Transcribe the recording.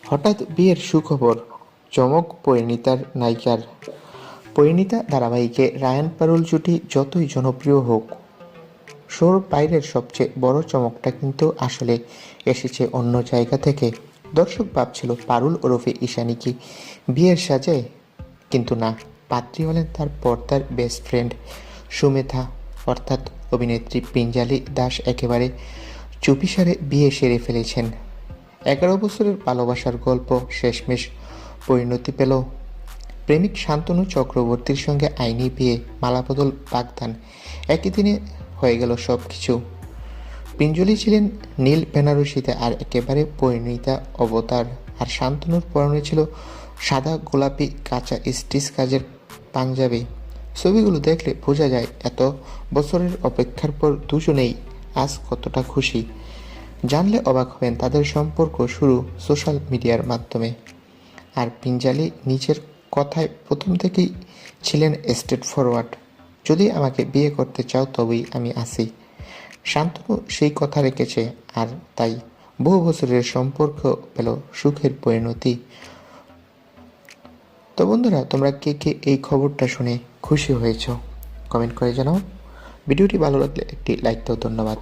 হঠাৎ বিয়ের সুখবর, চমক পরিণীতার নায়িকার। পরিণীতা ধারাবাহিকে রায়ান পারুল জুটি যতই জনপ্রিয় হোক, শোর বাইরের সবচেয়ে বড় চমকটা কিন্তু আসলে এসেছে অন্য জায়গা থেকে। দর্শক ভাবছিল পারুল ওরফে ঈশানী কি বিয়ের সাজে, কিন্তু না, পাত্রী হলেন তার পর্দার বেস্ট ফ্রেন্ড সুমেধা, অর্থাৎ অভিনেত্রী পিঞ্জালি দাস। একেবারে চুপিসারে বিয়ে সেরে ফেলেছেন। 11 বছরের ভালোবাসার গল্প শেষমেশ পরিণতি পেল। প্রেমিক শান্তনু চক্রবর্তীর সঙ্গে আইনি বিয়ে, মালাবদল, বাগদান, একই দিনে হয়ে গেল সব কিছু। পিঞ্জলি ছিলেন নীল বেনারসিতে, আর একেবারে পরিণীতা অবতার। আর শান্তনুর পরনে ছিল সাদা গোলাপি কাঁচা স্টিচ কাজের পাঞ্জাবি। ছবিগুলো দেখলে বোঝা যায় এত বছরের অপেক্ষার পর দুজনেই আজ কতটা খুশি। জানলে অবাক হবেন, তাদের সম্পর্ক শুরু সোশ্যাল মিডিয়ার মাধ্যমে। আর পিঞ্জালি নিজের কথায় প্রথম থেকেই ছিলেন স্ট্রেট ফরওয়ার্ড, যদি আমাকে বিয়ে করতে চাও তবেই আমি আসি। শান্তনু সেই কথা রেখেছে, আর তাই বহু বছরের সম্পর্ক পেল সুখের পরিণতি। তো বন্ধুরা, তোমরা কে কে এই খবরটা শুনে খুশি হয়েছ কমেন্ট করে জানাও। ভিডিওটি ভালো লাগলে একটি লাইক দাও। ধন্যবাদ।